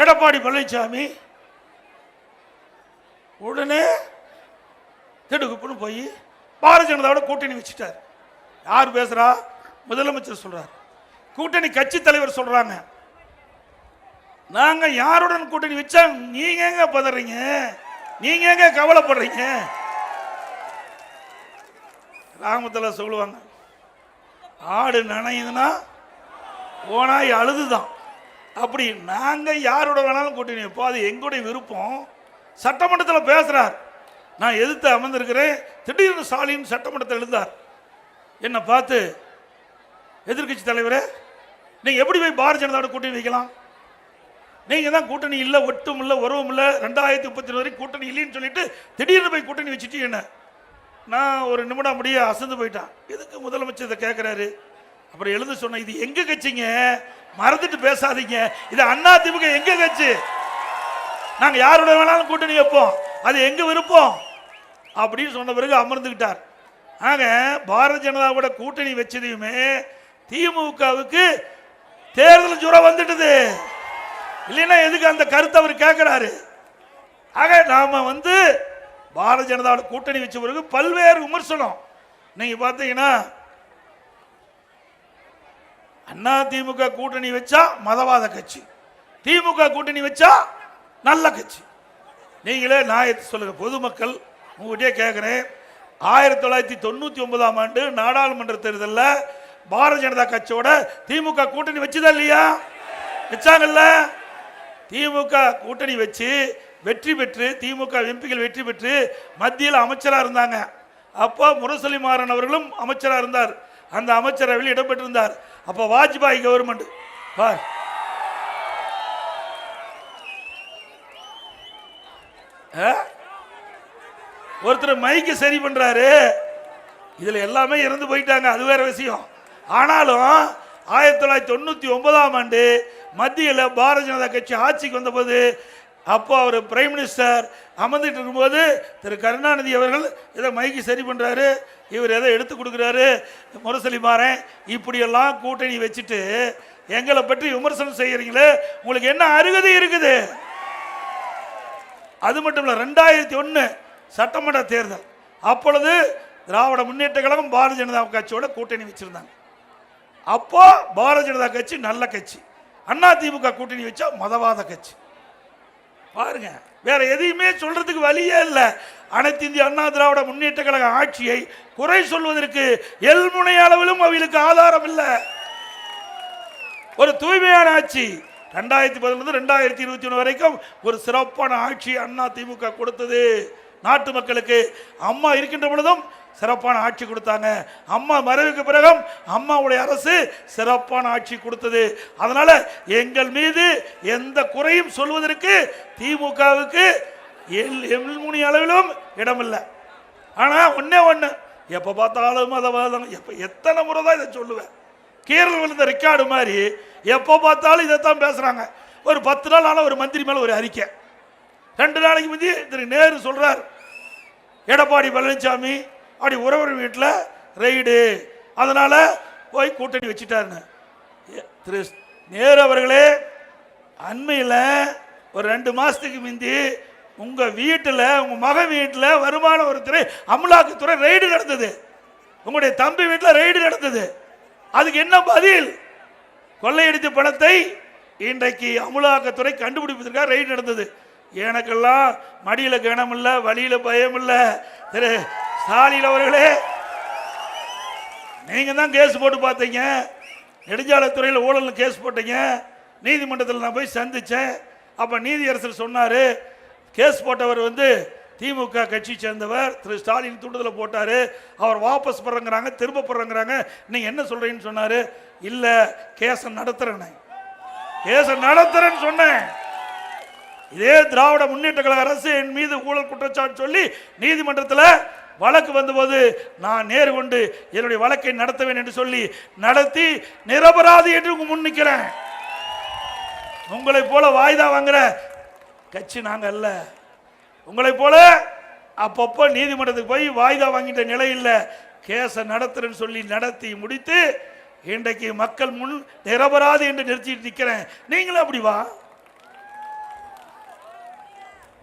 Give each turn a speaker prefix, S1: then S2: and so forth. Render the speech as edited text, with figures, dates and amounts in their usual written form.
S1: எடப்பாடி பழனிசாமி உடனே திடுக்குப்புன்னு போய் பாரதிய ஜனதாவோட கூட்டணி வச்சுட்டார். யார் பேசுறா? முதலமைச்சர் சொல்றார். கூட்டணி கட்சி தலைவர் சொல்றாங்க, நாங்க யாருடன் கூட்டணி வச்சா நீங்க எங்க பதறீங்க, நீங்க எங்க கவலைப்படுறீங்க? ராமத்தில் சொல்லுவாங்க, ஆடு நனையுதுன்னா ஓனாய் அழுதுதான். அப்படி நாங்க யாரோட வேணாலும் கூட்டணி வைப்போம், அது எங்களுடைய விருப்பம். சட்டமன்றத்தில் பேசுறார், நான் எதிர்த்து அமர்ந்திருக்கிறேன். திடீர்னு ஸ்டாலின் சட்டமன்றத்தில் எழுந்தார். என்னை பார்த்து, எதிர்கட்சி தலைவரே, நீங்க எப்படி போய் பாரதிய ஜனதாவோட கூட்டணி வைக்கலாம்? நீங்க தான் கூட்டணி இல்லை, ஒட்டும் இல்லை, உறவும் இல்லை, 2030 வரைக்கும் கூட்டணி இல்லைன்னு சொல்லிட்டு திடீர்னு போய் கூட்டணி வச்சுட்டு என்ன? நான் ஒரு நிமிடம் முடிய அசந்து போயிட்டான். எதுக்கு முதலமைச்சர் இதை கேட்கிறாரு? அப்புறம் எழுந்து சொன்ன, இது எங்க கட்சிங்க, மறந்துட்டு பேசாதீங்க, இது அதிமுக எங்க கட்சி, நாங்க யாரோட வேணாலும் கூட்டணி வைப்போம், அது எங்க விருப்பம் அப்படின்னு சொன்ன பிறகு அமர்ந்துகிட்டார். ஆக பாரதிய ஜனதாவோட கூட்டணி வச்சதையுமே திமுகவுக்கு தேர்தல் ஜுரம் வந்துட்டது. இல்லைன்னா எதுக்கு அந்த கருத்தை அவர் கேட்கிறாரு? ஆக நாம பாரதிய ஜனதாவோட கூட்டணி வச்ச பிறகு பல்வேறு விமர்சனம். நீங்க பாத்தீங்கன்னா, அண்ணா திமுக கூட்டணி வச்சா மதவாத கட்சி, திமுக கூட்டணி வச்சா நல்ல கட்சி. நீங்களே நியாயத்தை சொல்லுங்க. பொதுமக்கள் உங்ககிட்டே கேட்கிறேன், 1999ஆம் ஆண்டு நாடாளுமன்ற தேர்தலில் பாரதிய ஜனதா கட்சியோட திமுக கூட்டணி வச்சுதா இல்லையா? வச்சாங்கல்ல. திமுக கூட்டணி வச்சு வெற்றி பெற்று, திமுக எம்பிக்கள் வெற்றி பெற்று மத்தியில் அமைச்சராக இருந்தாங்க. அப்போ முரசொலி மாறன் அவர்களும் அமைச்சராக இருந்தார், அந்த அமைச்சரவையில் இடம்பெற்றிருந்தார். அப்போ வாஜ்பாய் கவர்மெண்ட் பார், ஒருத்தர் மைக்கு சரி பண்றாரு, இதுல எல்லாமே இறந்து போயிட்டாங்க, அது வேற விஷயம். ஆனாலும் 1999ஆம் ஆண்டு மத்தியில் பாரதிய ஜனதா கட்சி ஆட்சிக்கு வந்தபோது, அப்போ அவர் பிரைம் மினிஸ்டர் அமர்ந்துட்டு இருக்கும்போது திரு கருணாநிதி அவர்கள் இதை மைக்கு சரி பண்றாரு, இவர் எதை எடுத்து கொடுக்குறாரு, முரசொலி மாறன் இப்படியெல்லாம் கூட்டணி வச்சுட்டு எங்களை பற்றி விமர்சனம் செய்யறீங்களே, உங்களுக்கு என்ன அருகதை இருக்குது? அது மட்டும் இல்ல, 2001 சட்டமன்ற தேர்தல், அப்பொழுது திராவிட முன்னேற்ற கழகம் பாரதிய ஜனதா கட்சியோட கூட்டணி வச்சிருந்தாங்க. அப்போ பாரதிய ஜனதா கட்சி நல்ல கட்சி, அண்ணா திமுக கூட்டணி வச்சா மதவாத கட்சி. பாருங்க, வேற எதையுமே சொல்றதுக்கு வழியே இல்லை. அனைத்து இந்திய அண்ணா திராவிட முன்னேற்ற கழக ஆட்சியை குறை சொல்வதற்கு எல்முனை அளவிலும் அவர்களுக்கு ஆதாரம் இல்லை. ஒரு தூய்மையான ஆட்சி 2011 2021 வரைக்கும் ஒரு சிறப்பான ஆட்சி அண்ணா திமுக கொடுத்தது நாட்டு மக்களுக்கு. அம்மா இருக்கின்ற பொழுதும் சிறப்பான ஆட்சி கொடுத்தாங்க, அம்மா மறைவுக்கு பிறகும் அம்மாவுடைய அரசு சிறப்பான ஆட்சி கொடுத்தது. அதனால எங்கள் மீது எந்த குறையும் சொல்வதற்கு திமுகவுக்கு எல்முனை அளவிலும் இடமில்லை. ஆனா ஒன்னே ஒண்ணு, எப்ப பார்த்தாலும் மதவாதம், எத்தனை முறை தான் இதை சொல்லுவேன், கீரல் விழுந்த ரெக்கார்டு மாதிரி எப்போ பார்த்தாலும் இதைத்தான் பேசுறாங்க. ஒரு 10 நாள் ஆன ஒரு மந்திரி மேல ஒரு அறிக்கை, 2 நாளைக்கு முந்தி திரு நேரு சொல்றார், எடப்பாடி பழனிசாமி அப்படி உறவர் வீட்டில் ரெய்டு, அதனால போய் கூட்டணி வச்சுட்டாருன்னு. திரு நேரு அவர்களே, அண்மையில் ஒரு 2 மாசத்துக்கு முந்தி உங்க வீட்டில், உங்க மகன் வீட்டில் வருமான வரித்துறை அமலாக்கத்துறை ரெய்டு நடந்தது, உங்களுடைய தம்பி வீட்டில் ரெய்டு நடந்தது. அதுக்கு என்ன பதில்? கொள்ளையடித்த பணத்தை இன்றைக்கு அமலாக்கத்துறை கண்டுபிடிப்பதற்காக ரெய்டு நடந்தது. எனக்கெல்லாம் மடியில கனம் இல்லை, வழியில பயம் இல்லை. திரு ஸ்டாலின் அவர்களே, நீங்க தான் கேஸ் போட்டு பார்த்தீங்க, நெடுஞ்சாலைத்துறையில் ஊழல் கேஸ் போட்டீங்க, நீதிமன்றத்தில் நான் போய் சந்திச்சேன். அப்ப நீதியரசர் சொன்னாரு, கேஸ் போட்டவர் திமுக கட்சி சேர்ந்தவர், திரு ஸ்டாலின் தூண்டுதல போட்டாரு, அவர் வாபஸ் போடுறாங்க, திரும்ப போடுறாங்க, நீங்க என்ன சொல்றீங்கன்னு சொன்னாரு. இல்ல, கேஸ நடத்துறேன்னு சொன்னேன். இதே திராவிட முன்னேற்ற கழக அரசு என் மீது ஊழல் குற்றச்சாட்டு சொல்லி நீதிமன்றத்தில் வழக்கு வந்தபோது நான் நேரு கொண்டு என்னுடைய வழக்கை நடத்துவேன் என்று சொல்லி நடத்தி நிரபராதி என்று முன் நிற்கிறேன். உங்களை போல வாய்தா வாங்குற கட்சி நாங்க அல்ல. உங்களை போல அப்பப்போ நீதிமன்றத்துக்கு போய் வாய்தா வாங்கிட்ட நிலை இல்லை. கேஸை நடத்துறேன்னு சொல்லி நடத்தி முடித்து இன்றைக்கு மக்கள் முன் நிரபராதி என்று நிறுத்திட்டு நிற்கிறேன். நீங்களும் அப்படி வா.